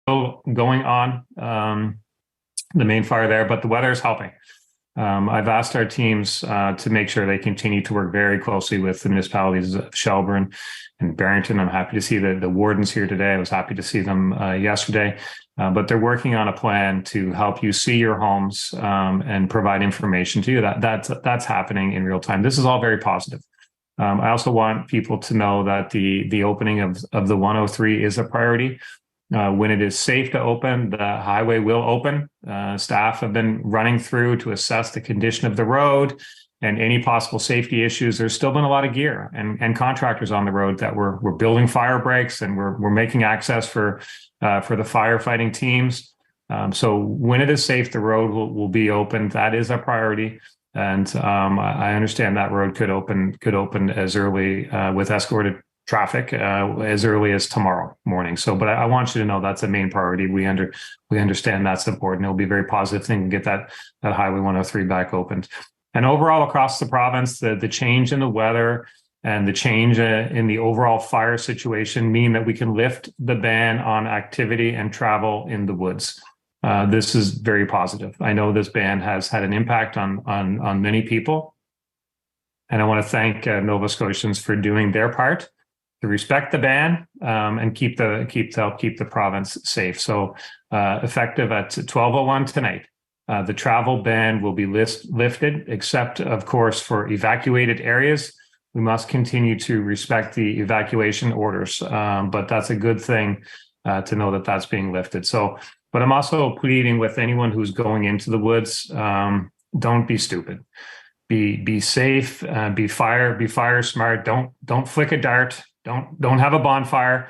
going on, the main fire there, but the weather is helping. I've asked our teams to make sure they continue to work very closely with the municipalities of Shelburne and Barrington. I'm happy to see the wardens here today. I was happy to see them yesterday, but they're working on a plan to help you see your homes and provide information to you. That's happening in real time. This is all very positive. I also want people to know that the opening of the 103 is a priority. When it is safe to open, the highway will open. Staff have been running through to assess the condition of the road and any possible safety issues. There's still been a lot of gear and contractors on the road that we're building fire breaks, and we're making access for the firefighting teams. So when it is safe, the road will be open. That is a priority. And I understand that road could open as early with escorted traffic as early as tomorrow morning. So, but I want you to know that's a main priority. We understand that's important. It'll be a very positive thing to get that Highway 103 back opened. And overall across the province, the change in the weather and the change in the overall fire situation mean that we can lift the ban on activity and travel in the woods. This is very positive. I know this ban has had an impact on many people, and I want to thank Nova Scotians for doing their part to respect the ban and keep the province safe. So, effective at 12:01 tonight, the travel ban will be lifted, except of course for evacuated areas. We must continue to respect the evacuation orders, but that's a good thing to know that that's being lifted. So. But I'm also pleading with anyone who's going into the woods, don't be stupid. Be safe, be fire smart. Don't flick a dart. Don't have a bonfire.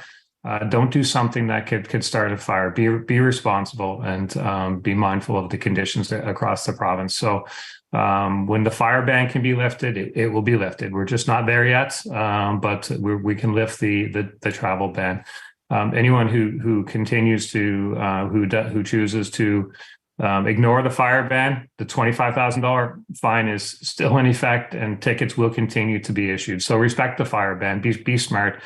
Don't do something that could start a fire. Be responsible and be mindful of the conditions across the province. So when the fire ban can be lifted, it will be lifted. We're just not there yet, but we can lift the travel ban. Anyone who continues to who chooses to ignore the fire ban, the $25,000 fine is still in effect, and tickets will continue to be issued. So respect the fire ban. Be smart.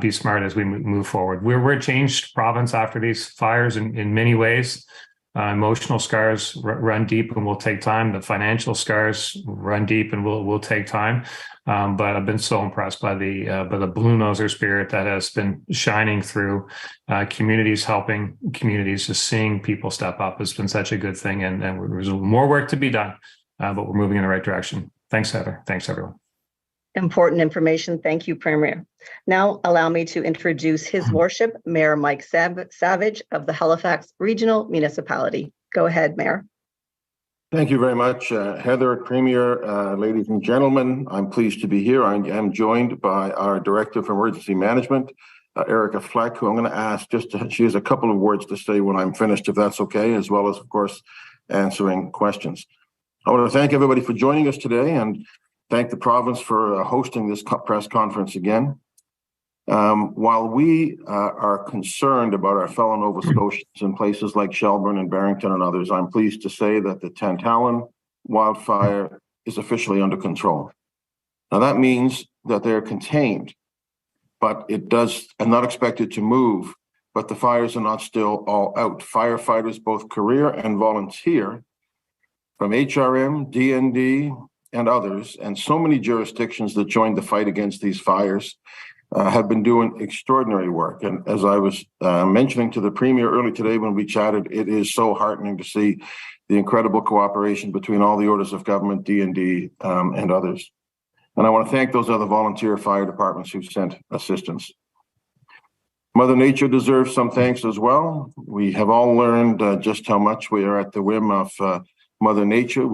Be smart as we move forward. We're a changed province after these fires in many ways. Emotional scars run deep and will take time. The financial scars run deep and will take time. But I've been so impressed by the blue noser spirit that has been shining through. Communities helping communities, just seeing people step up has been such a good thing. And there's more work to be done, but we're moving in the right direction. Thanks, Heather. Thanks, everyone. Important information. Thank you, Premier. Now, allow me to introduce His Worship, Mayor Mike Savage of the Halifax Regional Municipality. Go ahead, Mayor. Thank you very much, Heather, Premier, ladies and gentlemen. I'm pleased to be here. I am joined by our Director of Emergency Management, Erica Fleck, who I'm going to ask she has a couple of words to say when I'm finished, if that's okay, as well as, of course, answering questions. I want to thank everybody for joining us today and thank the province for hosting this press conference again. While we are concerned about our fellow Nova Scotians in places like Shelburne and Barrington and others, I'm pleased to say that the Tantallon wildfire is officially under control. Now that means that they're contained, but and not expected to move, but the fires are not still all out. Firefighters, both career and volunteer, from HRM, DND, and others, and so many jurisdictions that joined the fight against these fires have been doing extraordinary work. And as I was mentioning to the Premier early today when we chatted, it is so heartening to see the incredible cooperation between all the orders of government, D&D, and others. And I want to thank those other volunteer fire departments who've sent assistance. Mother Nature deserves some thanks as well. We have all learned just how much we are at the whim of Mother Nature.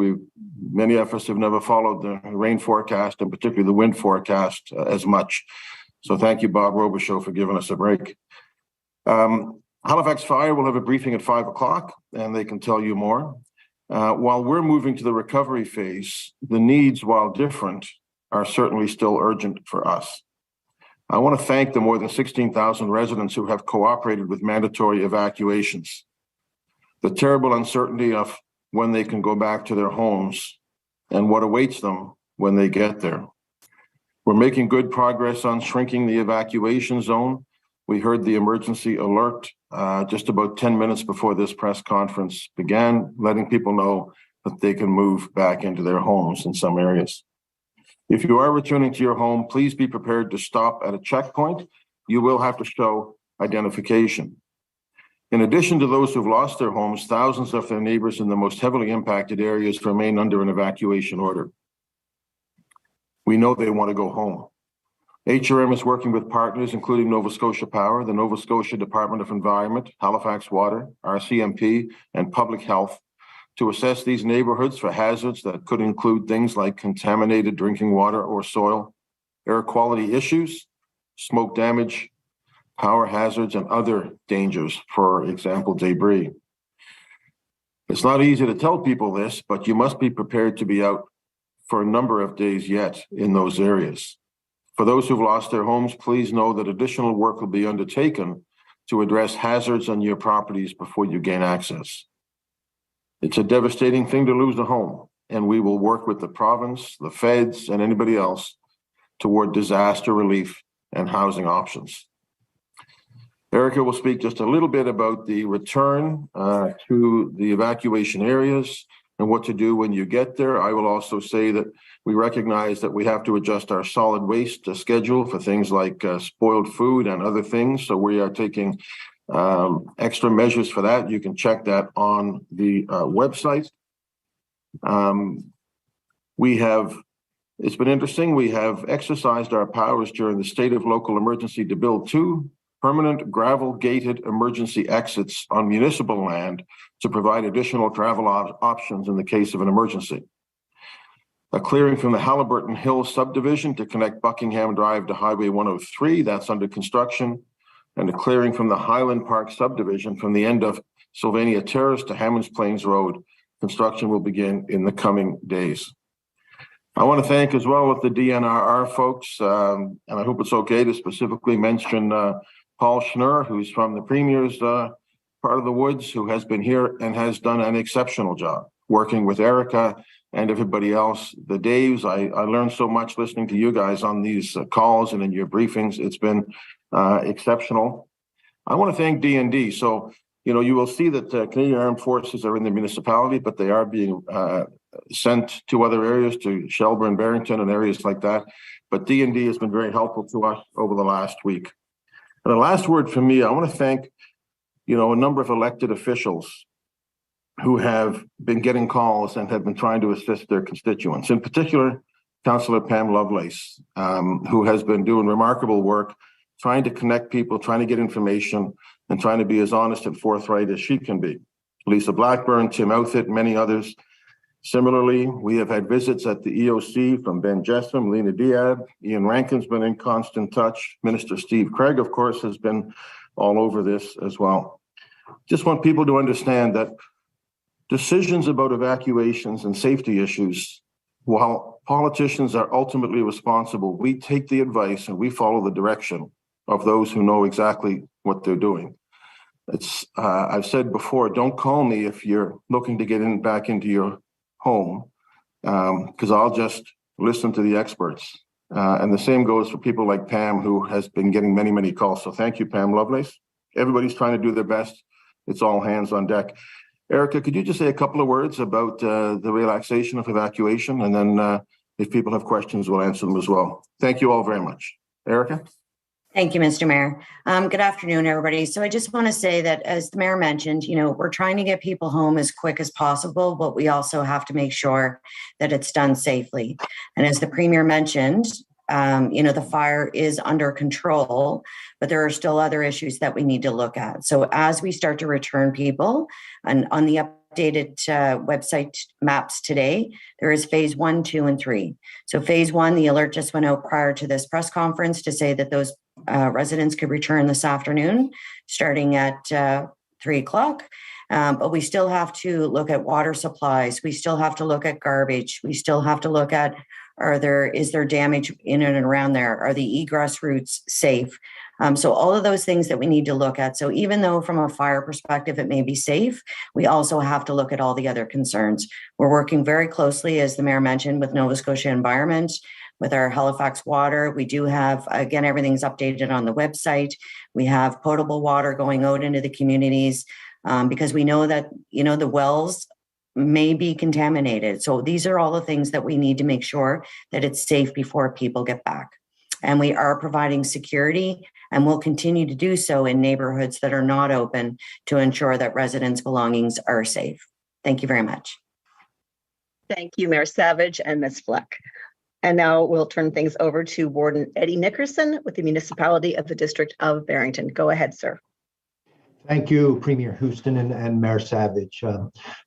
Many of us have never followed the rain forecast and particularly the wind forecast as much. So thank you, Bob Robichaud, for giving us a break. Halifax Fire will have a briefing at 5 o'clock and they can tell you more. While we're moving to the recovery phase, the needs, while different, are certainly still urgent for us. I want to thank the more than 16,000 residents who have cooperated with mandatory evacuations. The terrible uncertainty of when they can go back to their homes and what awaits them when they get there. We're making good progress on shrinking the evacuation zone, We heard the emergency alert just about 10 minutes before this press conference began, letting people know that they can move back into their homes in some areas. If you are returning to your home, please be prepared to stop at a checkpoint. You will have to show identification. In addition to those who've lost their homes, thousands of their neighbors in the most heavily impacted areas remain under an evacuation order. We know they want to go home. HRM is working with partners, including Nova Scotia Power, the Nova Scotia Department of Environment, Halifax Water, RCMP, and Public Health to assess these neighborhoods for hazards that could include things like contaminated drinking water or soil, air quality issues, smoke damage, power hazards, and other dangers, for example, debris. It's not easy to tell people this, but you must be prepared to be out for a number of days yet in those areas. For those who've lost their homes, please know that additional work will be undertaken to address hazards on your properties before you gain access. It's a devastating thing to lose a home, and we will work with the province, the feds, and anybody else toward disaster relief and housing options. Erica will speak just a little bit about the return to the evacuation areas and what to do when you get there. I will also say that we recognize that we have to adjust our solid waste schedule for things like spoiled food and other things. So we are taking extra measures for that. You can check that on the website. It's been interesting. We have exercised our powers during the state of local emergency to build 2 permanent gravel-gated emergency exits on municipal land to provide additional travel options in the case of an emergency. A clearing from the Haliburton Hills subdivision to connect Buckingham Drive to Highway 103, that's under construction, and a clearing from the Highland Park subdivision from the end of Sylvania Terrace to Hammonds Plains Road. Construction will begin in the coming days. I want to thank as well with the DNRR folks, and I hope it's okay to specifically mention Paul Schnurr, who's from the Premier's part of the Woods, who has been here and has done an exceptional job working with Erica and everybody else. The Daves, I learned so much listening to you guys on these calls and in your briefings. It's been exceptional. I want to thank D&D. So, you will see that Canadian Armed Forces are in the municipality, but they are being sent to other areas, to Shelburne, Barrington, and areas like that. But D&D has been very helpful to us over the last week. And the last word from me, I want to thank, a number of elected officials who have been getting calls and have been trying to assist their constituents. In particular, Councillor Pam Lovelace, who has been doing remarkable work, trying to connect people, trying to get information, and trying to be as honest and forthright as she can be. Lisa Blackburn, Tim Outfit, many others. Similarly, we have had visits at the EOC from Ben Jessam, Lena Diab, Ian Rankin's been in constant touch. Minister Steve Craig, of course, has been all over this as well. Just want people to understand that decisions about evacuations and safety issues, while politicians are ultimately responsible, we take the advice and we follow the direction of those who know exactly what they're doing. I've said before, don't call me if you're looking to get back into your home, because I'll just listen to the experts. And the same goes for people like Pam, who has been getting many, many calls. So thank you, Pam Lovelace. Everybody's trying to do their best. It's all hands on deck. Erica, could you just say a couple of words about the relaxation of evacuation? And then if people have questions, we'll answer them as well. Thank you all very much. Erica? Thank you, Mr. Mayor. Good afternoon, everybody. So I just want to say that, as the Mayor mentioned, we're trying to get people home as quick as possible, but we also have to make sure that it's done safely. And as the Premier mentioned, the fire is under control, but there are still other issues that we need to look at. So as we start to return people, and on the updated website maps today, there is phase 1, 2, and 3. So phase 1, the alert just went out prior to this press conference to say that those residents could return this afternoon, starting at 3 o'clock. But we still have to look at water supplies. We still have to look at garbage. We still have to look at, is there damage in and around there? Are the egress routes safe? So all of those things that we need to look at. So even though from a fire perspective, it may be safe, we also have to look at all the other concerns. We're working very closely, as the Mayor mentioned, with Nova Scotia Environment, with our Halifax water. We do have, again, everything's updated on the website. We have potable water going out into the communities because we know that, the wells may be contaminated. So these are all the things that we need to make sure that it's safe before people get back. And we are providing security, and we'll continue to do so in neighborhoods that are not open to ensure that residents' belongings are safe. Thank you very much. Thank you, Mayor Savage and Ms. Fleck. And now we'll turn things over to Warden Eddie Nickerson with the municipality of the District of Barrington. Go ahead, sir. Thank you, Premier Houston and Mayor Savage.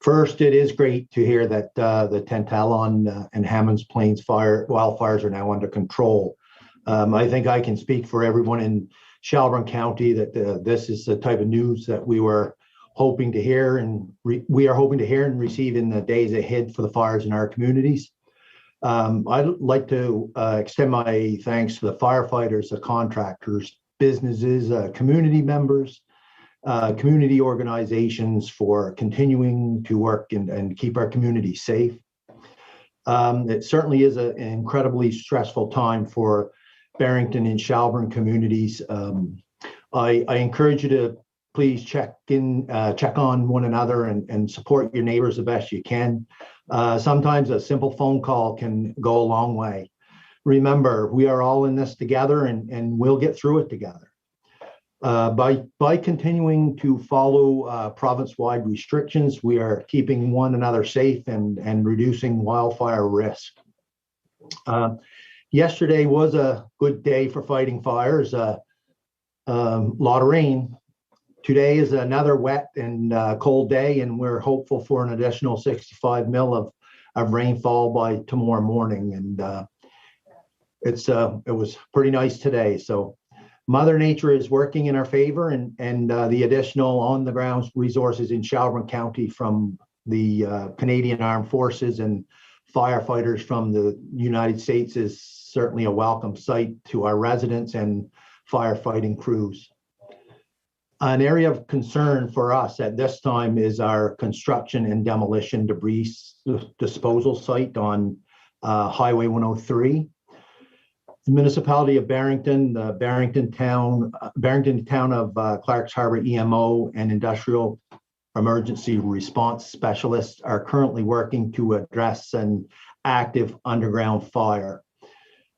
First, it is great to hear that the Tantallon and Hammonds Plains wildfires are now under control. I think I can speak for everyone in Shelburne County that this is the type of news that we were hoping to hear, and we are hoping to hear and receive in the days ahead for the fires in our communities. I'd like to extend my thanks to the firefighters, the contractors, businesses, community members, community organizations for continuing to work and keep our community safe. It certainly is an incredibly stressful time for Barrington and Shelburne communities. I encourage you to please check on one another and support your neighbors the best you can. Sometimes a simple phone call can go a long way. Remember, we are all in this together, and we'll get through it together. By continuing to follow province-wide restrictions, we are keeping one another safe and reducing wildfire risk. Yesterday was a good day for fighting fires. Lot of rain. Today is another wet and cold day, and we're hopeful for an additional 65 mil of rainfall by tomorrow morning. And it was pretty nice today. So Mother Nature is working in our favor, and the additional on-the-ground resources in Shelburne County from the Canadian Armed Forces and firefighters from the United States is certainly a welcome sight to our residents and firefighting crews. An area of concern for us at this time is our construction and demolition debris disposal site on Highway 103. The municipality of Barrington, the Barrington town of Clark's Harbor EMO and industrial emergency response specialists are currently working to address an active underground fire.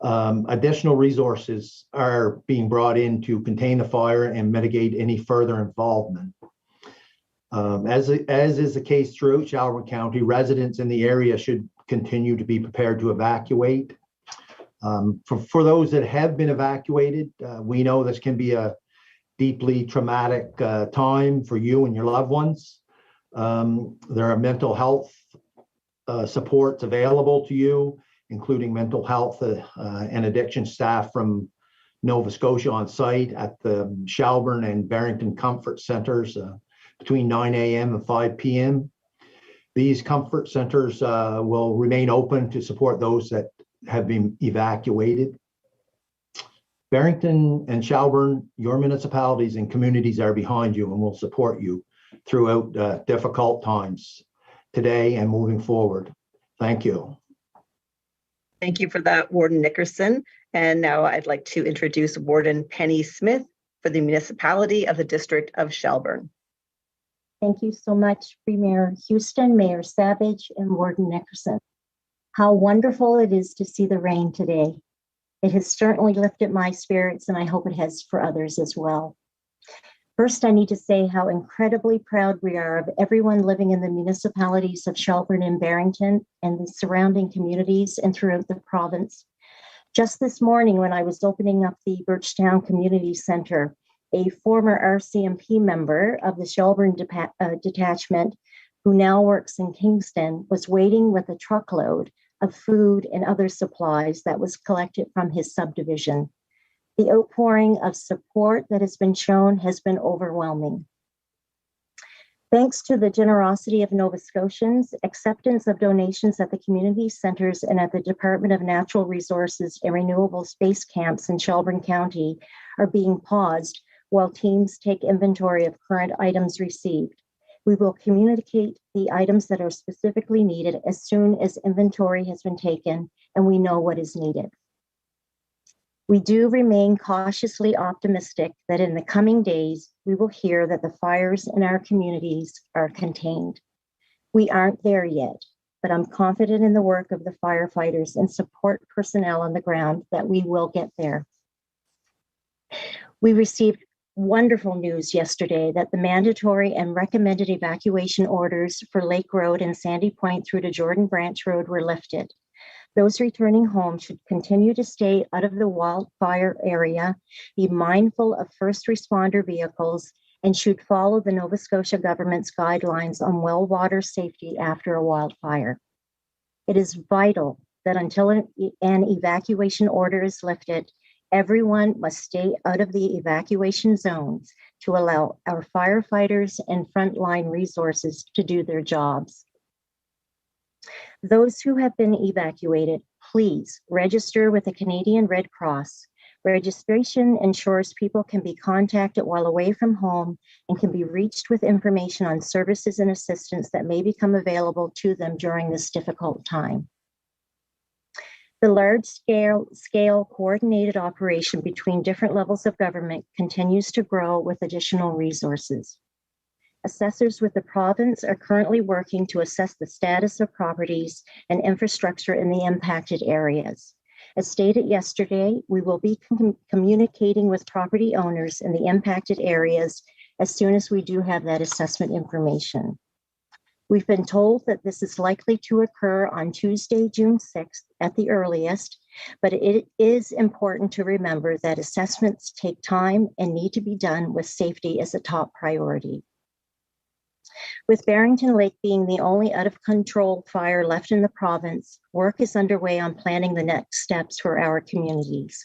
Additional resources are being brought in to contain the fire and mitigate any further involvement. As is the case throughout Shelburne County, residents in the area should continue to be prepared to evacuate. For those that have been evacuated, we know this can be a deeply traumatic time for you and your loved ones. There are mental health supports available to you, including mental health and addiction staff from Nova Scotia on site at the Shelburne and Barrington Comfort Centers between 9 a.m. and 5 p.m. These comfort centers will remain open to support those that have been evacuated. Barrington and Shelburne, your municipalities and communities are behind you and will support you throughout difficult times today and moving forward. Thank you. Thank you for that, Warden Nickerson. And now I'd like to introduce Warden Penny Smith for the municipality of the District of Shelburne. Thank you so much, Premier Houston, Mayor Savage, and Warden Nickerson. How wonderful it is to see the rain today. It has certainly lifted my spirits, and I hope it has for others as well. First, I need to say how incredibly proud we are of everyone living in the municipalities of Shelburne and Barrington and the surrounding communities and throughout the province. Just this morning, when I was opening up the Birchtown Community Center, a former RCMP member of the Shelburne detachment, who now works in Kingston, was waiting with a truckload of food and other supplies that was collected from his subdivision. The outpouring of support that has been shown has been overwhelming. Thanks to the generosity of Nova Scotians, acceptance of donations at the community centers and at the Department of Natural Resources and Renewable Space Camps in Shelburne County are being paused while teams take inventory of current items received. We will communicate the items that are specifically needed as soon as inventory has been taken and we know what is needed. We do remain cautiously optimistic that in the coming days, we will hear that the fires in our communities are contained. We aren't there yet, but I'm confident in the work of the firefighters and support personnel on the ground that we will get there. We received wonderful news yesterday that the mandatory and recommended evacuation orders for Lake Road and Sandy Point through to Jordan Branch Road were lifted. Those returning home should continue to stay out of the wildfire area, be mindful of first responder vehicles, and should follow the Nova Scotia government's guidelines on well water safety after a wildfire. It is vital that until an evacuation order is lifted, everyone must stay out of the evacuation zones to allow our firefighters and frontline resources to do their jobs. Those who have been evacuated, please register with the Canadian Red Cross. Registration ensures people can be contacted while away from home and can be reached with information on services and assistance that may become available to them during this difficult time. The large-scale coordinated operation between different levels of government continues to grow with additional resources. Assessors with the province are currently working to assess the status of properties and infrastructure in the impacted areas. As stated yesterday, we will be communicating with property owners in the impacted areas as soon as we do have that assessment information. We've been told that this is likely to occur on Tuesday, June 6th at the earliest, but it is important to remember that assessments take time and need to be done with safety as a top priority. With Barrington Lake being the only out-of-control fire left in the province, work is underway on planning the next steps for our communities.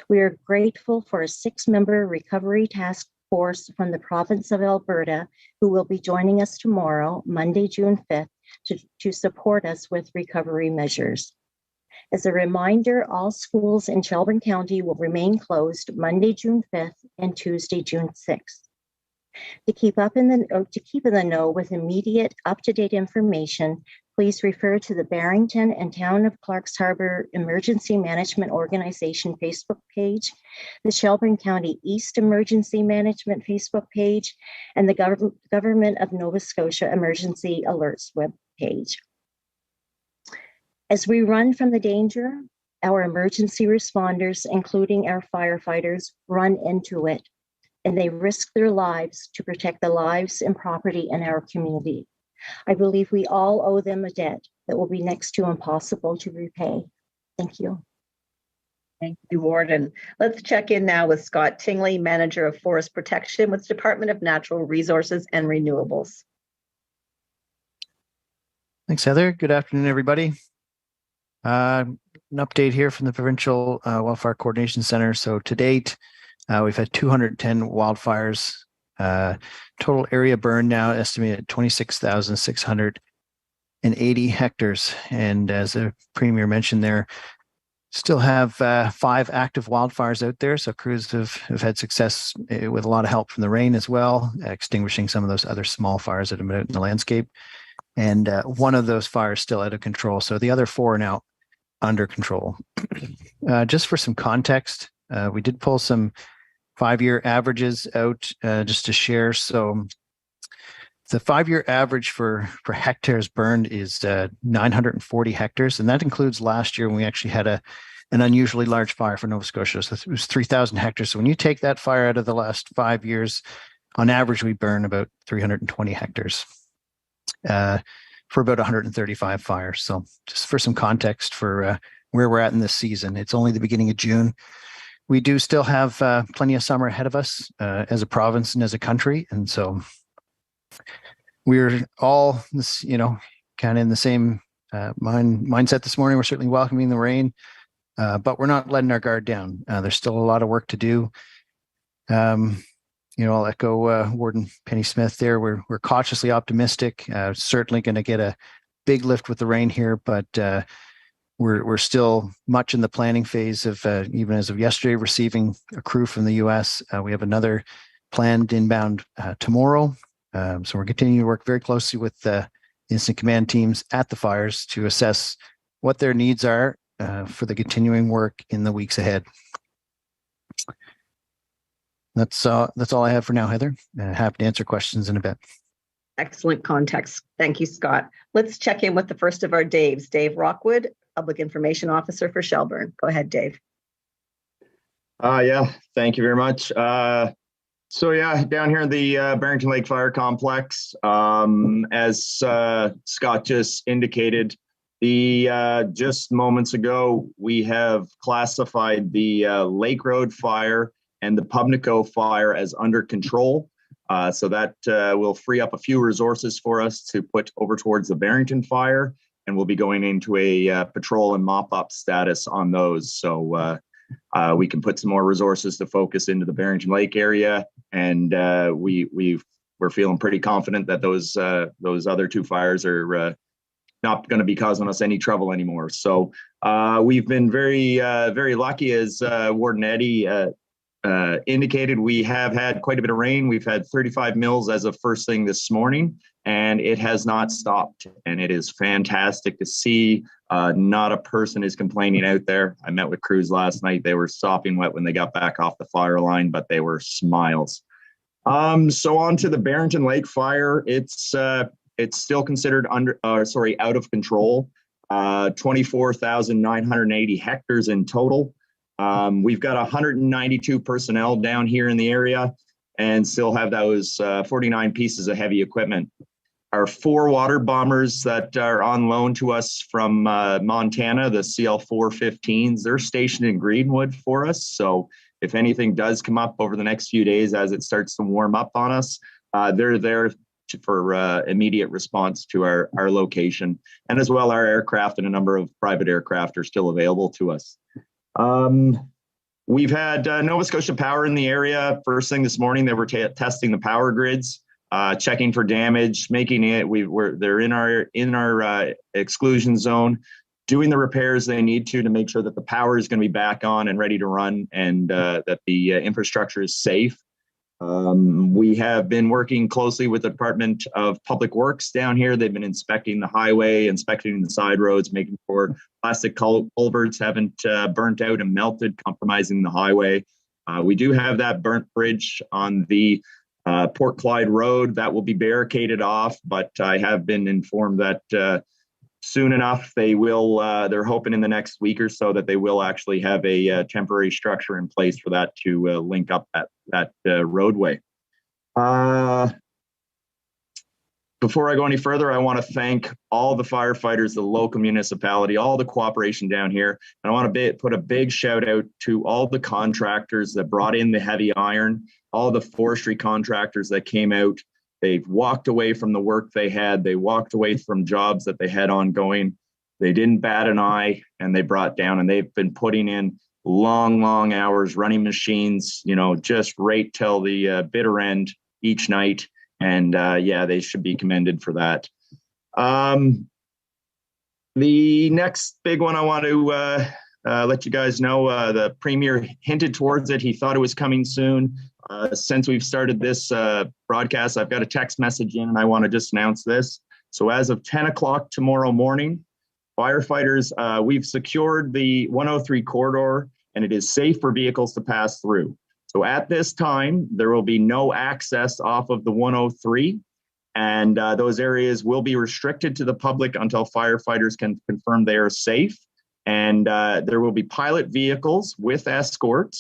We are grateful for a 6-member recovery task force from the province of Alberta, who will be joining us tomorrow, Monday, June 5th, to support us with recovery measures. As a reminder, all schools in Shelburne County will remain closed Monday, June 5th and Tuesday, June 6th. To keep in the know with immediate up-to-date information, please refer to the Barrington and Town of Clark's Harbor Emergency Management Organization Facebook page, the Shelburne County East Emergency Management Facebook page, and the Government of Nova Scotia Emergency Alerts web page. As we run from the danger, our emergency responders, including our firefighters, run into it, and they risk their lives to protect the lives and property in our community. I believe we all owe them a debt that will be next to impossible to repay. Thank you. Thank you, Warden. Let's check in now with Scott Tingley, Manager of Forest Protection with Department of Natural Resources and Renewables. Thanks, Heather. Good afternoon, everybody. An update here from the Provincial Wildfire Coordination Center. So to date, we've had 210 wildfires. Total area burned now estimated at 26,680 hectares. And as the Premier mentioned there, still have 5 active wildfires out there. So crews have had success with a lot of help from the rain as well, extinguishing some of those other small fires that have been out in the landscape. And one of those fires still out of control. So the other 4 are now under control. Just for some context, we did pull some 5-year averages out just to share. So the 5-year average for hectares burned is 940 hectares. And that includes last year when we actually had an unusually large fire for Nova Scotia. So it was 3,000 hectares. So when you take that fire out of the last 5 years, on average, we burn about 320 hectares for about 135 fires. So just for some context for where we're at in this season, it's only the beginning of June. We do still have plenty of summer ahead of us as a province and as a country. And so we're all, kind of in the same mindset this morning. We're certainly welcoming the rain, but we're not letting our guard down. There's still a lot of work to do. I'll echo Warden Penny Smith there. We're cautiously optimistic. Certainly going to get a big lift with the rain here, but we're still much in the planning phase of even as of yesterday receiving a crew from the U.S. We have another planned inbound tomorrow. So we're continuing to work very closely with the incident command teams at the fires to assess what their needs are for the continuing work in the weeks ahead. That's all I have for now, Heather. Happy to answer questions in a bit. Excellent context. Thank you, Scott. Let's check in with the first of our Daves. Dave Rockwood, Public Information Officer for Shelburne. Go ahead, Dave. Yeah, thank you very much. So yeah, down here in the Barrington Lake Fire Complex, as Scott just indicated, just moments ago, we have classified the Lake Road fire and the Pubnico fire as under control. So that will free up a few resources for us to put over towards the Barrington fire, and we'll be going into a patrol and mop-up status on those. So we can put some more resources to focus into the Barrington Lake area, and we're feeling pretty confident that those other two fires are not going to be causing us any trouble anymore. So we've been very lucky, as Warden Eddie indicated. We have had quite a bit of rain. We've had 35 mils as of first thing this morning, and it has not stopped. And it is fantastic to see. Not a person is complaining out there. I met with crews last night. They were sopping wet when they got back off the fire line, but they were smiles. So on to the Barrington Lake fire. It's still considered out of control. 24,980 hectares in total. We've got 192 personnel down here in the area, and still have those 49 pieces of heavy equipment. Our 4 water bombers that are on loan to us from Montana, the CL-415s, they're stationed in Greenwood for us. So if anything does come up over the next few days as it starts to warm up on us, they're there for immediate response to our location. And as well, our aircraft and a number of private aircraft are still available to us. We've had Nova Scotia Power in the area. First thing this morning, they were testing the power grids, checking for damage, making it. They're in our exclusion zone, doing the repairs they need to make sure that the power is going to be back on and ready to run, and that the infrastructure is safe. We have been working closely with the Department of Public Works down here. They've been inspecting the highway, inspecting the side roads, making sure plastic culverts haven't burnt out and melted, compromising the highway. We do have that burnt bridge on the Port Clyde Road that will be barricaded off, but I have been informed that soon enough they will. They're hoping in the next week or so that they will actually have a temporary structure in place for that to link up that roadway. Before I go any further, I want to thank all the firefighters, the local municipality, all the cooperation down here. And I want to put a big shout out to all the contractors that brought in the heavy iron, all the forestry contractors that came out. They've walked away from the work they had. They walked away from jobs that they had ongoing. They didn't bat an eye, and they brought down, and they've been putting in long hours running machines, just right till the bitter end each night. And they should be commended for that. The next big one I want to let you guys know, the Premier hinted towards it. He thought it was coming soon. Since we've started this broadcast, I've got a text message in, and I want to just announce this. So as of 10 o'clock tomorrow morning, firefighters, we've secured the 103 corridor, and it is safe for vehicles to pass through. So at this time, there will be no access off of the 103, and those areas will be restricted to the public until firefighters can confirm they are safe. And there will be pilot vehicles with escort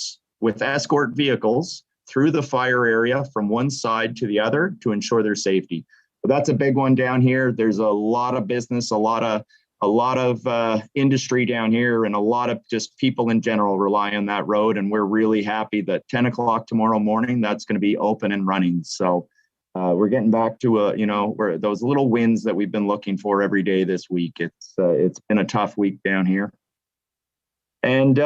vehicles through the fire area from one side to the other to ensure their safety. So that's a big one down here. There's a lot of business, a lot of industry down here, and a lot of just people in general rely on that road. And we're really happy that 10 o'clock tomorrow morning, that's going to be open and running. So we're getting back to where those little wins that we've been looking for every day this week. It's been a tough week down here. And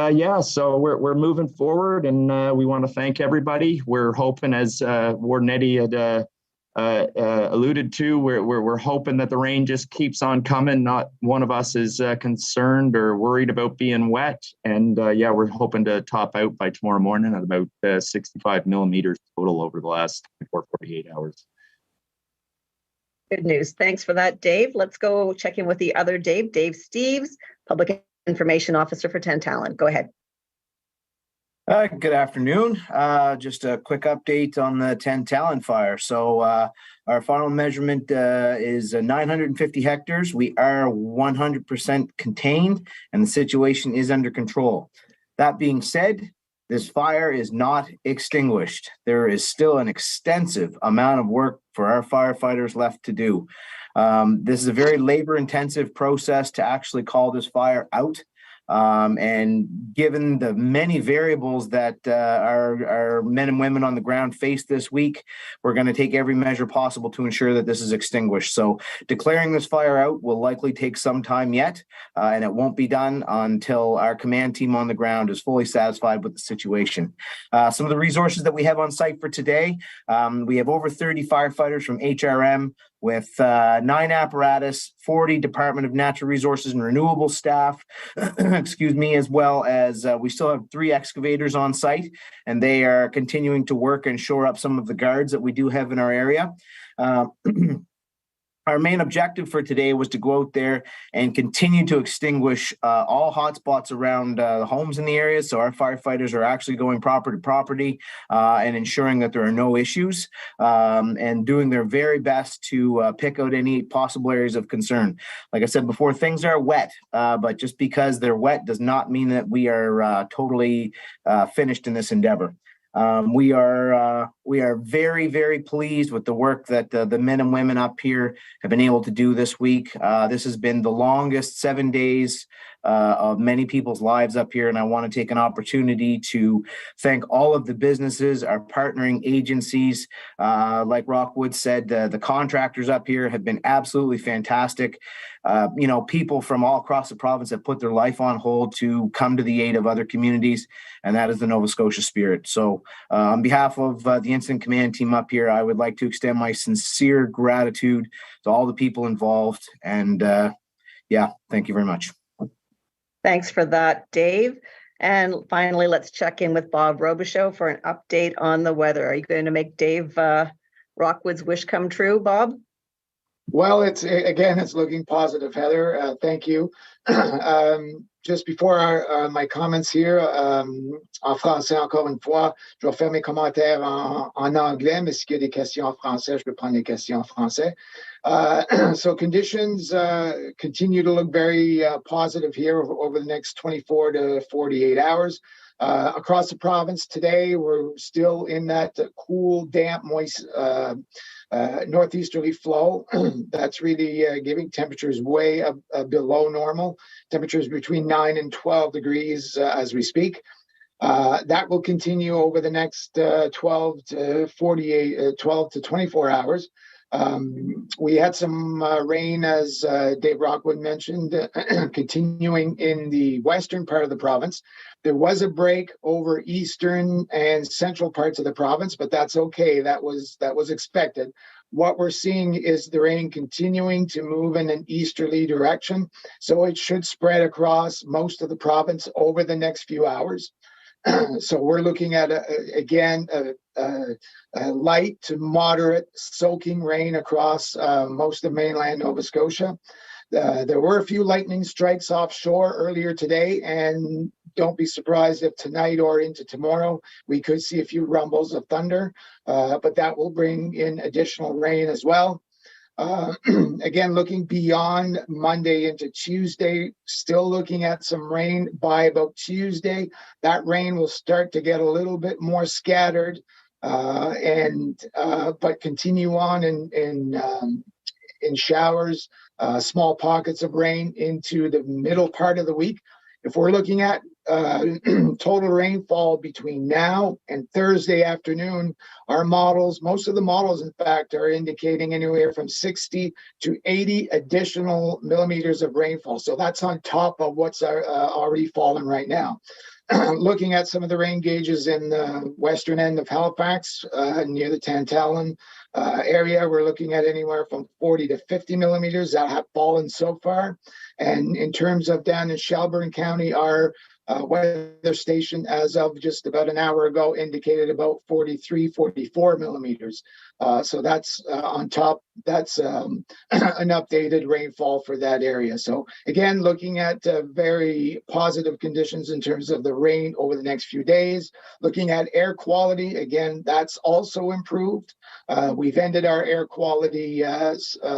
so we're moving forward, and we want to thank everybody. We're hoping, as Warden Eddie had alluded to, we're hoping that the rain just keeps on coming. Not one of us is concerned or worried about being wet. And we're hoping to top out by tomorrow morning at about 65 millimeters total over the last 48 hours. Good news. Thanks for that, Dave. Let's go check in with the other Dave, Dave Steeves, Public Information Officer for Tantallon. Go ahead. Good afternoon. Just a quick update on the Tantallon fire. So our final measurement is 950 hectares. We are 100% contained and the situation is under control. That being said, this fire is not extinguished. There is still an extensive amount of work for our firefighters left to do. This is a very labor-intensive process to actually call this fire out. And given the many variables that our men and women on the ground face this week, we're going to take every measure possible to ensure that this is extinguished. So declaring this fire out will likely take some time yet, and it won't be done until our command team on the ground is fully satisfied with the situation. Some of the resources that we have on site for today, we have over 30 firefighters from HRM, with 9 apparatus, 40 Department of Natural Resources and Renewable staff, excuse me, as well as we still have 3 excavators on site, and they are continuing to work and shore up some of the guards that we do have in our area. Our main objective for today was to go out there and continue to extinguish all hotspots around the homes in the area. So our firefighters are actually going property to property and ensuring that there are no issues and doing their very best to pick out any possible areas of concern. Like I said before, things are wet, but just because they're wet does not mean that we are totally finished in this endeavor. We are very, very pleased with the work that the men and women up here have been able to do this week. This has been the longest 7 days of many people's lives up here, and I want to take an opportunity to thank all of the businesses, our partnering agencies. Like Rockwood said, the contractors up here have been absolutely fantastic. People from all across the province have put their life on hold to come to the aid of other communities, and that is the Nova Scotia spirit. So on behalf of the Incident Command team up here, I would like to extend my sincere gratitude to all the people involved. And thank you very much. Thanks for that, Dave. And finally, let's check in with Bob Robichaud for an update on the weather. Are you going to make Dave Rockwood's wish come true, Bob? Well, it's looking positive, Heather. Thank you. Just before my comments here, en français encore une fois, je vais faire mes commentaires en anglais, mais s'il y a des questions en français, je peux prendre les questions en français. So conditions continue to look very positive here over the next 24 to 48 hours. Across the province today, we're still in that cool, damp, moist northeasterly flow. That's really giving temperatures way below normal, temperatures between 9 and 12 degrees as we speak. That will continue over the next 12 to 24 hours. We had some rain, as Dave Rockwood mentioned, continuing in the western part of the province. There was a break over eastern and central parts of the province, but that's okay. That was expected. What we're seeing is the rain continuing to move in an easterly direction, so it should spread across most of the province over the next few hours. So we're looking at, a light to moderate soaking rain across most of mainland Nova Scotia. There were a few lightning strikes offshore earlier today, and don't be surprised if tonight or into tomorrow we could see a few rumbles of thunder, but that will bring in additional rain as well. Again, looking beyond Monday into Tuesday, still looking at some rain by about Tuesday. That rain will start to get a little bit more scattered, but continue on in showers, small pockets of rain into the middle part of the week. If we're looking at total rainfall between now and Thursday afternoon, most of the models, in fact, are indicating anywhere from 60 to 80 additional millimeters of rainfall. So that's on top of what's already fallen right now. Looking at some of the rain gauges in the western end of Halifax, near the Tantallon area, we're looking at anywhere from 40 to 50 millimeters that have fallen so far. And in terms of down in Shelburne County, our weather station, as of just about an hour ago, indicated about 43, 44 millimeters. So that's on top. That's an updated rainfall for that area. So again, looking at very positive conditions in terms of the rain over the next few days. Looking at air quality, again, that's also improved. We've ended our air quality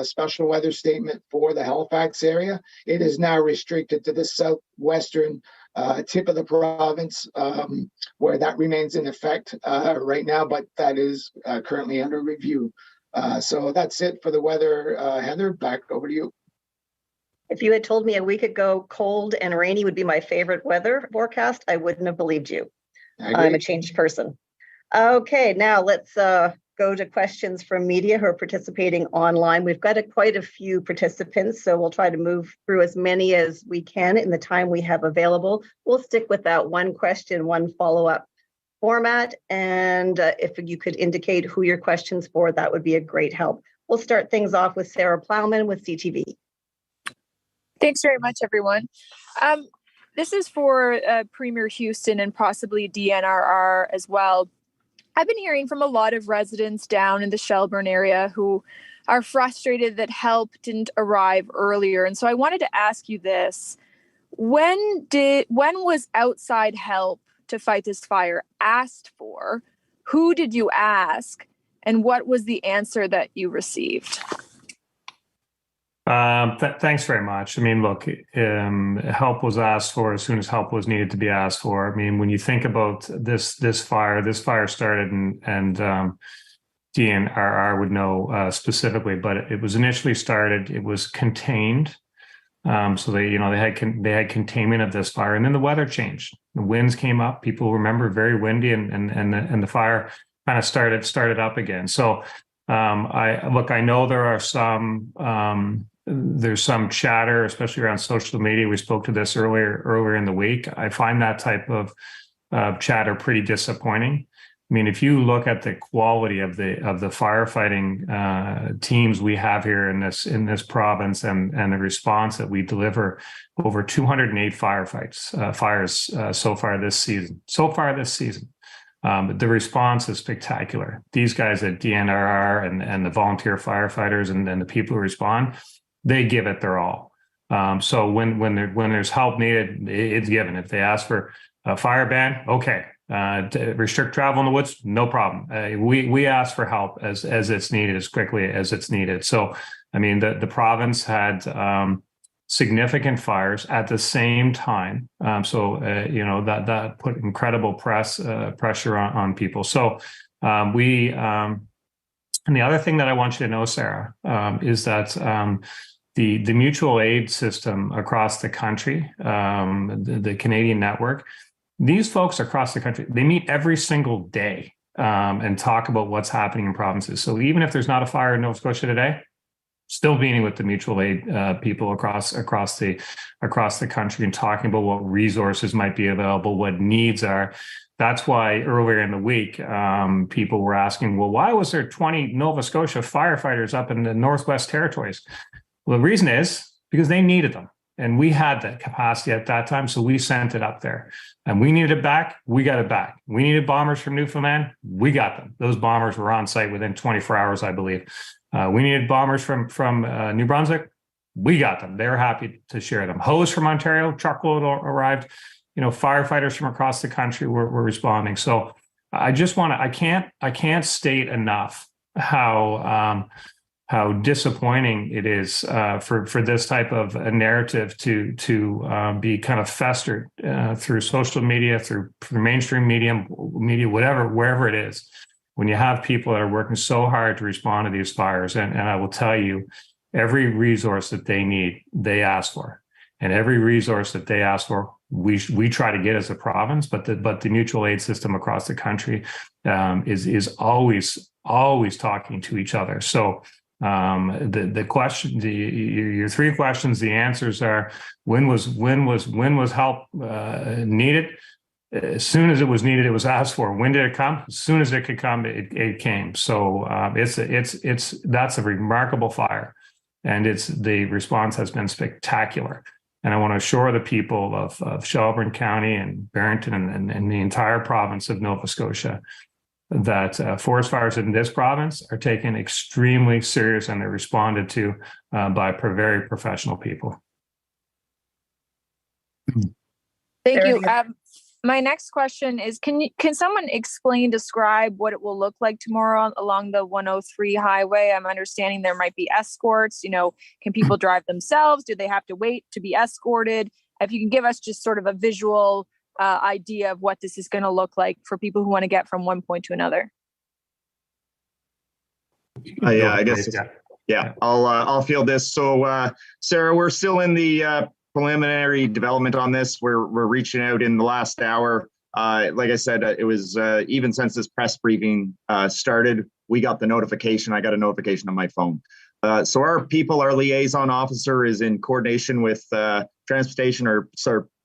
special weather statement for the Halifax area. It is now restricted to the southwestern tip of the province, where that remains in effect right now, but that is currently under review. So that's it for the weather. Heather, back over to you. If you had told me a week ago cold and rainy would be my favorite weather forecast, I wouldn't have believed you. I'm a changed person. Okay, now let's go to questions from media who are participating online. We've got quite a few participants, so we'll try to move through as many as we can in the time we have available. We'll stick with that one question, one follow-up format. And if you could indicate who your question's for, that would be a great help. We'll start things off with Sarah Plowman with CTV. Thanks very much, everyone. This is for Premier Houston and possibly DNRR as well. I've been hearing from a lot of residents down in the Shelburne area who are frustrated that help didn't arrive earlier. And so I wanted to ask you this. When was outside help to fight this fire asked for? Who did you ask? And what was the answer that you received? Thanks very much. I mean, look, help was asked for as soon as help was needed to be asked for. I mean, when you think about this fire started, and DNRR would know specifically, but it was initially started. It was contained, so they had containment of this fire, and then the weather changed. The winds came up. People remember very windy, and the fire kind of started up again. So I know there are some. There's some chatter, especially around social media. We spoke to this earlier in the week. I find that type of chatter pretty disappointing. I mean, if you look at the quality of the firefighting teams we have here in this province, and the response that we deliver, over 208 fires so far this season. The response is spectacular. These guys at DNRR and the volunteer firefighters and the people who respond, they give it their all. So when there's help needed, it's given. If they ask for a fire ban, okay. To restrict travel in the woods, no problem. We ask for help as it's needed, as quickly as it's needed. So, I mean, the province had significant fires at the same time. That put incredible pressure on people. So and the other thing that I want you to know, Sarah, is that the mutual aid system across the country, the Canadian network, these folks across the country, they meet every single day and talk about what's happening in provinces. So even if there's not a fire in Nova Scotia today, still meeting with the mutual aid people across the country and talking about what resources might be available, what needs are. That's why earlier in the week, people were asking, well, why was there 20 Nova Scotia firefighters up in the Northwest Territories? Well, the reason is because they needed them. And we had that capacity at that time, so we sent it up there. And we needed it back, we got it back. We needed bombers from Newfoundland, we got them. Those bombers were on site within 24 hours, I believe. We needed bombers from New Brunswick, we got them. They were happy to share them. Hose from Ontario, truckload arrived. Firefighters from across the country were responding. So I can't state enough how disappointing it is for this type of a narrative to be kind of festered through social media, through mainstream media, wherever it is, when you have people that are working so hard to respond to these fires. And I will tell you, every resource that they need, they ask for. And every resource that they ask for, we try to get as a province, but the mutual aid system across the country is always talking to each other. So the question, your three questions, the answers are: when was help needed? As soon as it was needed, it was asked for. When did it come? As soon as it could come, it came. So that's a remarkable fire, and the response has been spectacular. And I want to assure the people of Shelburne County and Barrington and the entire province of Nova Scotia that forest fires in this province are taken extremely serious, and they're responded to by very professional people. Thank you. My next question is, can someone describe what it will look like tomorrow along the 103 highway? I'm understanding there might be escorts. Can people drive themselves? Do they have to wait to be escorted? If you can give us just sort of a visual idea of what this is going to look like for people who want to get from one point to another. I guess. Yeah, I'll field this. So, Sarah, we're still in the preliminary development on this. We're reaching out in the last hour. Like I said, it was even since this press briefing started, we got the notification. I got a notification on my phone. So our liaison officer is in coordination with transportation or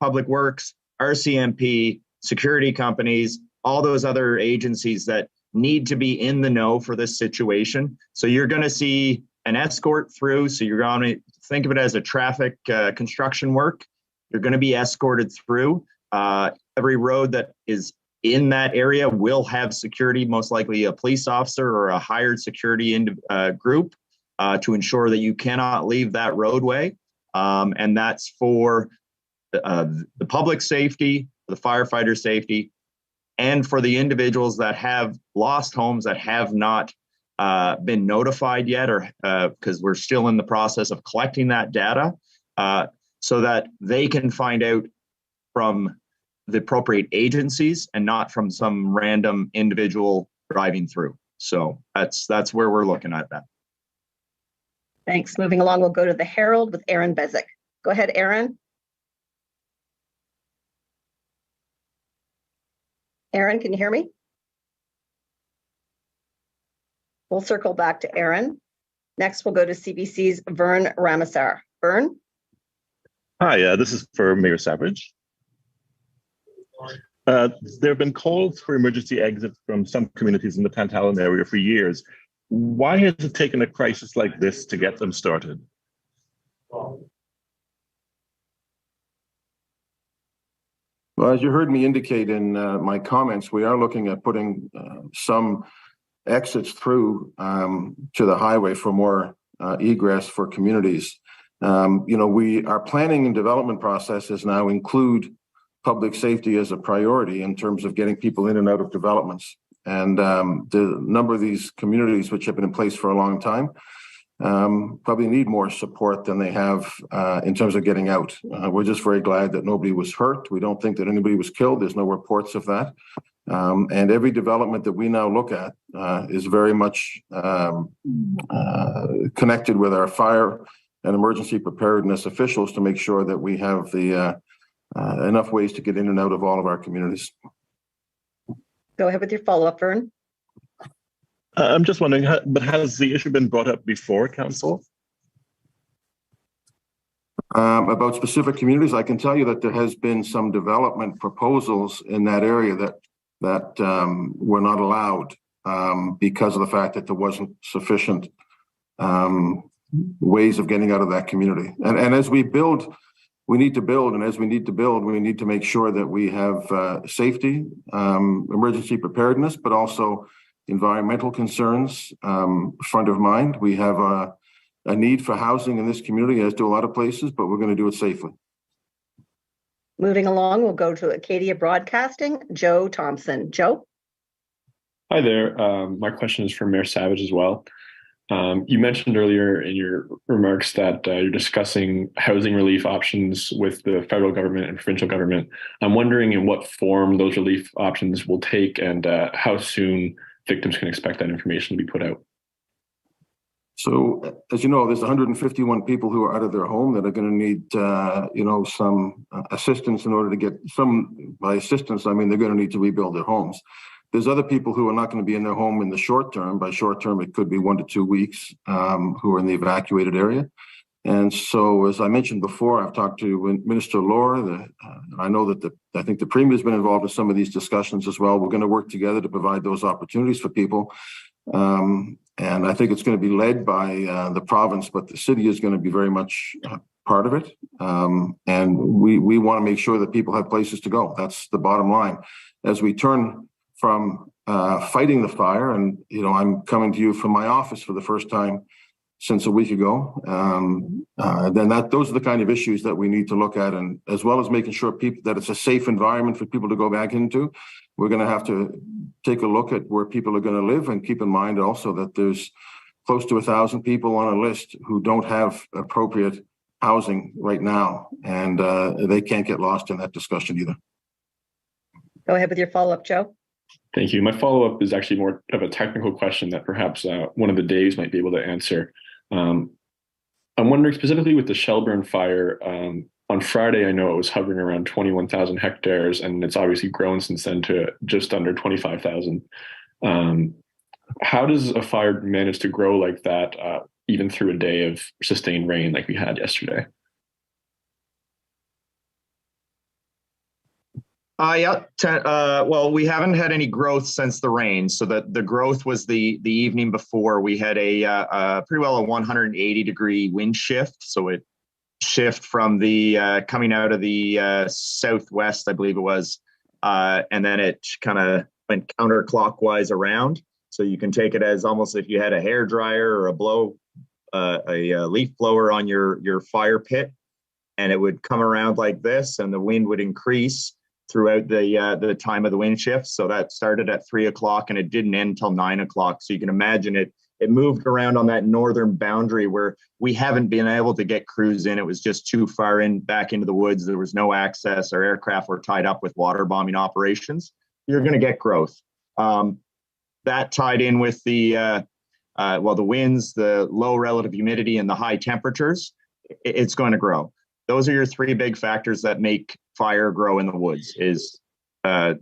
public works, RCMP, security companies, all those other agencies that need to be in the know for this situation. So you're going to see an escort through. So you're going to think of it as a traffic construction work. You're going to be escorted through. Every road that is in that area will have security, most likely a police officer or a hired security group to ensure that you cannot leave that roadway. And that's for the public safety, the firefighter safety, and for the individuals that have lost homes that have not been notified yet, or because we're still in the process of collecting that data, so that they can find out from the appropriate agencies and not from some random individual driving through. So that's where we're looking at that. Thanks. Moving along, we'll go to the Herald with Aaron Bezic. Go ahead, Aaron. Aaron, can you hear me? We'll circle back to Aaron. Next, we'll go to CBC's Vern Ramasar. Vern? Hi, this is for Mayor Savage. There have been calls for emergency exits from some communities in the Tantallon area for years. Why has it taken a crisis like this to get them started? Well, as you heard me indicate in my comments, we are looking at putting some exits through to the highway for more egress for communities. Our planning and development processes now include public safety as a priority in terms of getting people in and out of developments. And the number of these communities which have been in place for a long time probably need more support than they have in terms of getting out. We're just very glad that nobody was hurt. We don't think that anybody was killed. There's no reports of that. And every development that we now look at is very much connected with our fire and emergency preparedness officials to make sure that we have the enough ways to get in and out of all of our communities. Go ahead with your follow-up, Vern. I'm just wondering, but has the issue been brought up before Council? About specific communities, I can tell you that there has been some development proposals in that area that were not allowed because of the fact that there wasn't sufficient ways of getting out of that community. And as we build, we need to build, and as we need to build, we need to make sure that we have safety, emergency preparedness, but also environmental concerns front of mind. We have a need for housing in this community, as do a lot of places, but we're going to do it safely. Moving along, we'll go to Acadia Broadcasting, Joe Thompson. Joe? Hi there. My question is for Mayor Savage as well. You mentioned earlier in your remarks that you're discussing housing relief options with the federal government and provincial government. I'm wondering in what form those relief options will take and how soon victims can expect that information to be put out. So, as you know, there's 151 people who are out of their home that are going to need, some assistance in order to get some. By assistance, I mean they're going to need to rebuild their homes. There's other people who are not going to be in their home in the short term. By short term, it could be 1 to 2 weeks who are in the evacuated area. And so, as I mentioned before, I've talked to Minister Laura. I know that I think the Premier has been involved in some of these discussions as well. We're going to work together to provide those opportunities for people. And I think it's going to be led by the province, but the city is going to be very much part of it. And we want to make sure that people have places to go. That's the bottom line. As we turn from fighting the fire, and I'm coming to you from my office for the first time since a week ago, then those are the kind of issues that we need to look at, and as well as making sure that it's a safe environment for people to go back into. We're going to have to take a look at where people are going to live, and keep in mind also that there's close to 1,000 people on a list who don't have appropriate housing right now, and they can't get lost in that discussion either. Go ahead with your follow-up, Joe. Thank you. My follow-up is actually more of a technical question that perhaps one of the Daves might be able to answer. I'm wondering specifically with the Shelburne fire, on Friday, I know it was hovering around 21,000 hectares, and it's obviously grown since then to just under 25,000. How does a fire manage to grow like that, even through a day of sustained rain like we had yesterday? Well, we haven't had any growth since the rain. So the growth was the evening before. We had a pretty well a 180-degree wind shift. So it shift from the coming out of the southwest, I believe it was, and then it kind of went counterclockwise around. So you can take it as almost if you had a hair dryer or a leaf blower on your fire pit, and it would come around like this, and the wind would increase throughout the time of the wind shift. So that started at 3 o'clock and it didn't end until 9 o'clock. So you can imagine it moved around on that northern boundary where we haven't been able to get crews in. It was just too far back into the woods. There was no access. Our aircraft were tied up with water bombing operations. You're going to get growth. That tied in with the winds, the low relative humidity, and the high temperatures. It's going to grow. Those are your three big factors that make fire grow in the woods: is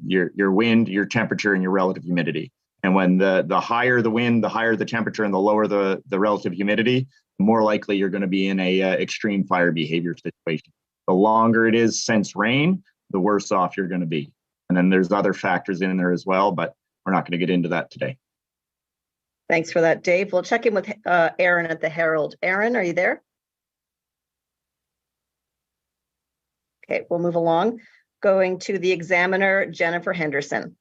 your wind, your temperature, and your relative humidity. And when the higher the wind, the higher the temperature, and the lower the relative humidity, the more likely you're going to be in a extreme fire behavior situation. The longer it is since rain, the worse off you're going to be. And then there's other factors in there as well, but we're not going to get into that today. Thanks for that, Dave. We'll check in with Aaron at the Herald. Aaron, are you there? Okay, we'll move along. Going to the Examiner, Jennifer Henderson.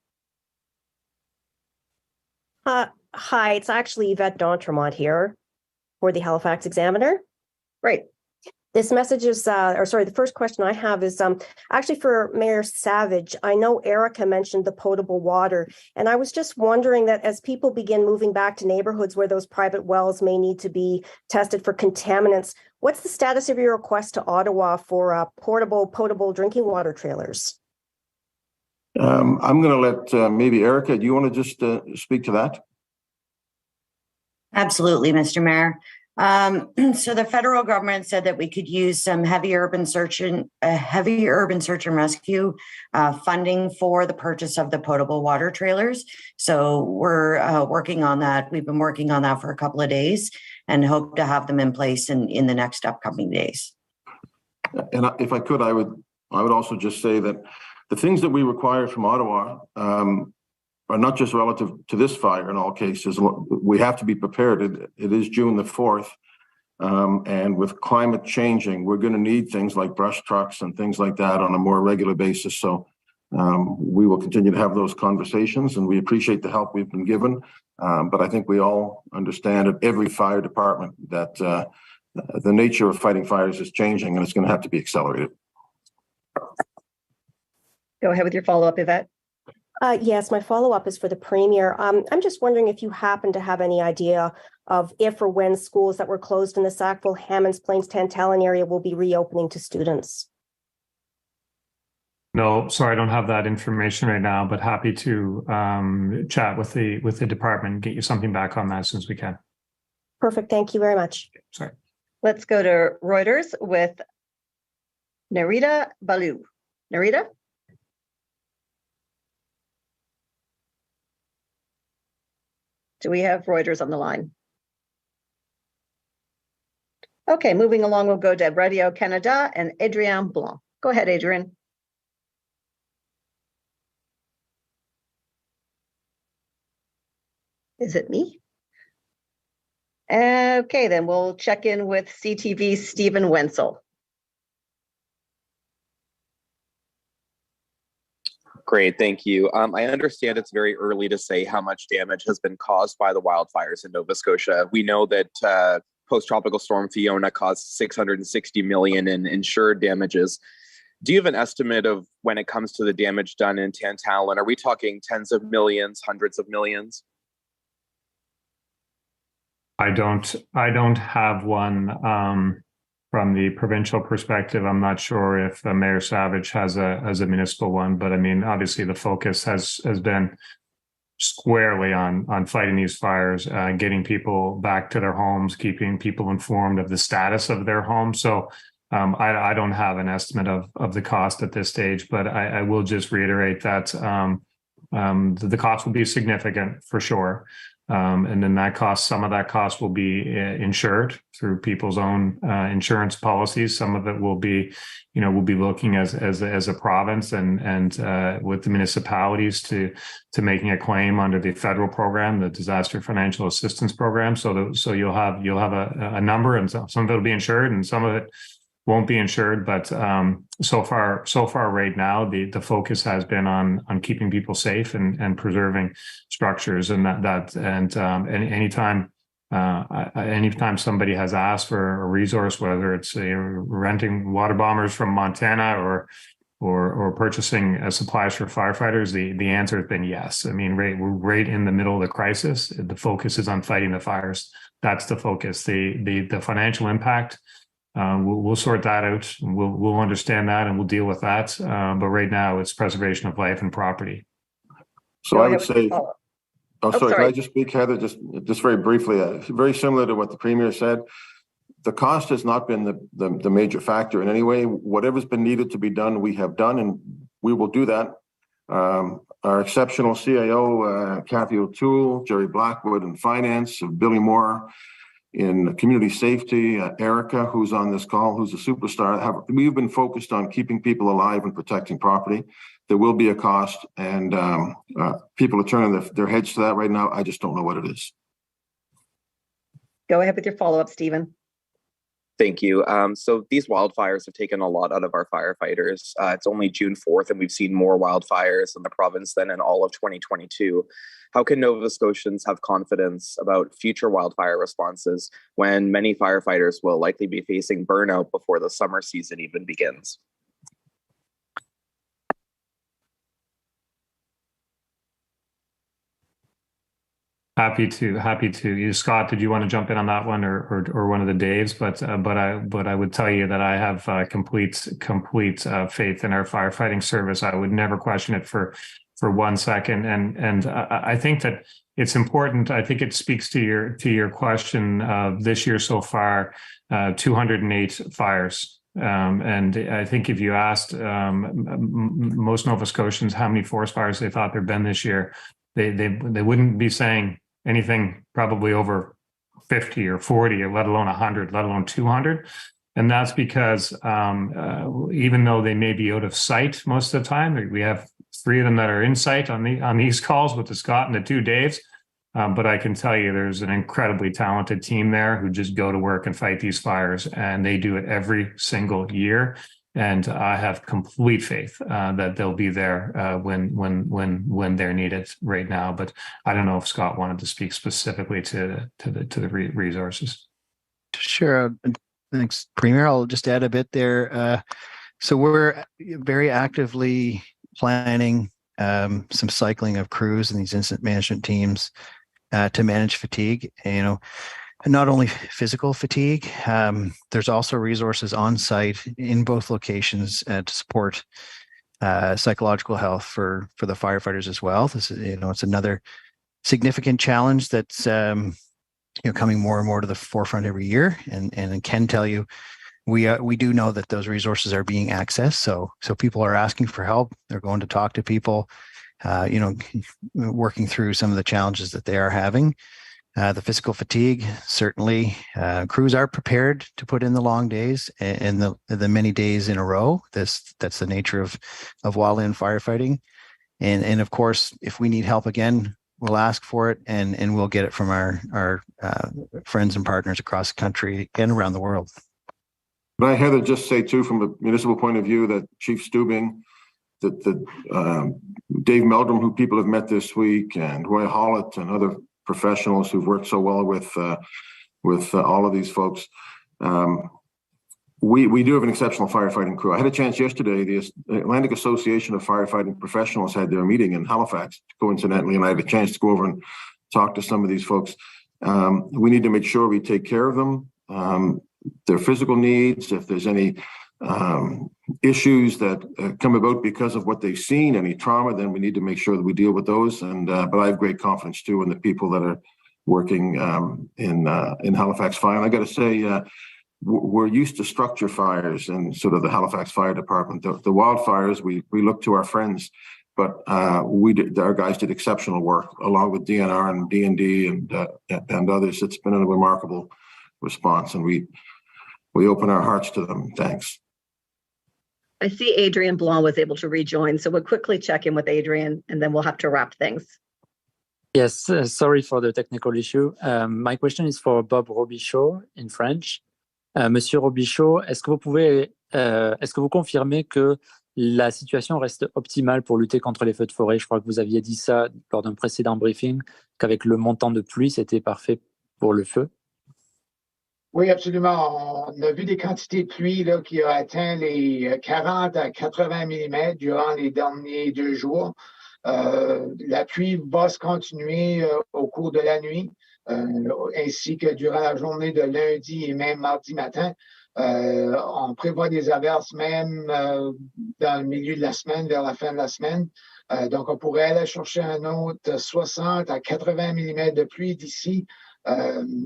Hi, it's actually Yvette D'Entremont here for the Halifax Examiner. Great. This message is, the first question I have is actually for Mayor Savage. I know Erica mentioned the potable water, and I was just wondering that as people begin moving back to neighborhoods where those private wells may need to be tested for contaminants, what's the status of your request to Ottawa for portable potable drinking water trailers? I'm going to let maybe Erica, do you want to just speak to that? Absolutely, Mr. Mayor. So the federal government said that we could use some heavy urban search and rescue funding for the purchase of the potable water trailers. So we're working on that. We've been working on that for a couple of days and hope to have them in place in the next upcoming days. And if I could, I would also just say that the things that we require from Ottawa are not just relative to this fire in all cases. We have to be prepared. It is June the 4th. And with climate changing, we're going to need things like brush trucks and things like that on a more regular basis. So we will continue to have those conversations, and we appreciate the help we've been given. But I think we all understand at every fire department that the nature of fighting fires is changing, and it's going to have to be accelerated. Go ahead with your follow-up, Yvette. Yes, my follow-up is for the Premier. I'm just wondering if you happen to have any idea of if or when schools that were closed in the Sackville, Hammonds Plains, Tantallon area will be reopening to students. No, sorry, I don't have that information right now, but happy to chat with the department and get you something back on that as soon as we can. Perfect. Thank you very much. Sorry. Let's go to Reuters with Narita Balu. Narita? Do we have Reuters on the line? Okay, moving along, we'll go to Radio Canada and Adrian Blanc. Go ahead, Adrian. Is it me? Okay, then we'll check in with CTV Stephen Wenzel. Great, thank you. I understand it's very early to say how much damage has been caused by the wildfires in Nova Scotia. We know that post-tropical storm Fiona caused $660 million in insured damages. Do you have an estimate of when it comes to the damage done in Tantallon? Are we talking tens of millions, hundreds of millions? I don't have one from the provincial perspective. I'm not sure if Mayor Savage has a municipal one, but I mean, obviously the focus has been squarely on fighting these fires, getting people back to their homes, keeping people informed of the status of their home. So I don't have an estimate of the cost at this stage, but I will just reiterate that the cost will be significant for sure. And then some of that cost will be insured through people's own insurance policies. Some of it will be, we'll be looking as a province and with the municipalities to making a claim under the federal program, the Disaster Financial Assistance Program. So you'll have a number, and some of it will be insured, and some of it won't be insured. But so far right now, the focus has been on keeping people safe and preserving structures, and anytime somebody has asked for a resource, whether it's renting water bombers from Montana or purchasing supplies for firefighters, the answer has been yes. I mean, we're right in the middle of the crisis. The focus is on fighting the fires. That's the focus. The financial impact, we'll sort that out. We'll understand that, and we'll deal with that. But right now, it's preservation of life and property. So I would say, sorry, can I just speak, Heather, just very briefly, very similar to what the Premier said. The cost has not been the major factor in any way. Whatever's been needed to be done, we have done, and we will do that. Our exceptional CIO, Kathy O'Toole, Jerry Blackwood in finance, Billy Moore in community safety, Erica, who's on this call, who's a superstar. We've been focused on keeping people alive and protecting property. There will be a cost, and people are turning their heads to that right now. I just don't know what it is. Go ahead with your follow-up, Stephen. Thank you. So these wildfires have taken a lot out of our firefighters. It's only June 4th, and we've seen more wildfires in the province than in all of 2022. How can Nova Scotians have confidence about future wildfire responses when many firefighters will likely be facing burnout before the summer season even begins? Happy to. Scott, did you want to jump in on that one, or one of the Daves? But I would tell you that I have complete faith in our firefighting service. I would never question it for 1 second. And I think that it's important. I think it speaks to your question of this year so far, 208 fires. And I think if you asked most Nova Scotians how many forest fires they thought there'd been this year, they wouldn't be saying anything probably over 50 or 40, or let alone 100, let alone 200. And that's because even though they may be out of sight most of the time, we have 3 of them that are in sight on these calls with the Scott and the 2 Daves. But I can tell you there's an incredibly talented team there who just go to work and fight these fires, and they do it every single year. And I have complete faith that they'll be there when they're needed right now. But I don't know if Scott wanted to speak specifically to the resources. Sure. Thanks, Premier. I'll just add a bit there. So we're very actively planning some cycling of crews and these incident management teams to manage fatigue. And not only physical fatigue, there's also resources on site in both locations to support psychological health for the firefighters as well. This is, it's another significant challenge that's coming more and more to the forefront every year. And I can tell you, we do know that those resources are being accessed. So people are asking for help. They're going to talk to people, working through some of the challenges that they are having. The physical fatigue, certainly, crews are prepared to put in the long days and the many days in a row. That's the nature of wildland firefighting. And of course, if we need help again, we'll ask for it, and we'll get it from our friends and partners across the country and around the world. But I, Heather, just say too, from a municipal point of view, that Chief Stubing, Dave Meldrum, who people have met this week, and Roy Hollett and other professionals who've worked so well with all of these folks. We do have an exceptional firefighting crew. I had a chance yesterday, the Atlantic Association of Firefighting Professionals had their meeting in Halifax, coincidentally, and I had a chance to go over and talk to some of these folks. We need to make sure we take care of them, their physical needs, if there's any issues that come about because of what they've seen, any trauma, then we need to make sure that we deal with those. And but I have great confidence too in the people that are working in Halifax Fire. And I got to say, we're used to structure fires and sort of the Halifax Fire Department. The wildfires, we look to our friends, but our guys did exceptional work along with DNR and D&D and others. It's been a remarkable response, and we open our hearts to them. Thanks. I see Adrian Blanc was able to rejoin, so we'll quickly check in with Adrian, and then we'll have to wrap things. Yes, sorry for the technical issue. My question is for Bob Robichaud in French. Monsieur Robichaud, est-ce que vous confirmez que la situation reste optimale pour lutter contre les feux de forêt? Je crois que vous aviez dit ça lors d'un précédent briefing, qu'avec le montant de pluie, c'était parfait pour le feu. Oui, absolument. On a vu des quantités de pluie là, qui ont atteint les 40 à 80 mm durant les derniers 2 jours. La pluie va se continuer au cours de la nuit, ainsi que durant la journée de lundi et même mardi matin. On prévoit des averses même dans le milieu de la semaine, vers la fin de la semaine. Donc, on pourrait aller chercher un autre 60 à 80 mm de pluie d'ici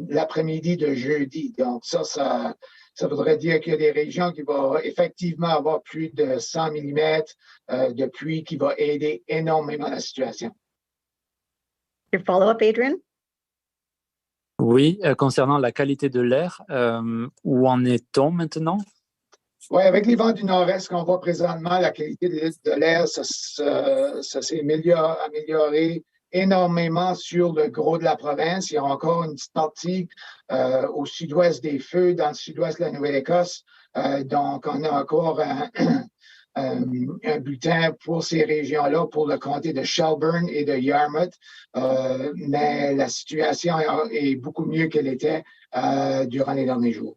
l'après-midi de jeudi. Donc, ça voudrait dire qu'il y a des régions qui vont effectivement avoir plus de 100 mm de pluie qui va aider énormément la situation. Your follow-up, Adrian? Oui, concernant la qualité de l'air, où en est-on maintenant? Oui, avec les vents du nord-est qu'on voit présentement, la qualité de l'air, ça s'est amélioré énormément sur le gros de la province. Il y a encore une petite partie au sud-ouest des feux, dans le sud-ouest de la Nouvelle-Écosse. Donc, on a encore un bulletin pour ces régions-là, pour le comté de Shelburne et de Yarmouth. Mais la situation est beaucoup mieux qu'elle était durant les derniers jours.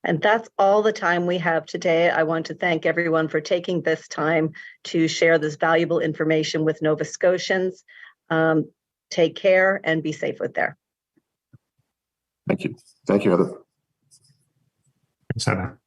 And that's all the time we have today. I want to thank everyone for taking this time to share this valuable information with Nova Scotians. Take care and be safe out there. Thank you. Thank you, Heather. Thanks, Heather.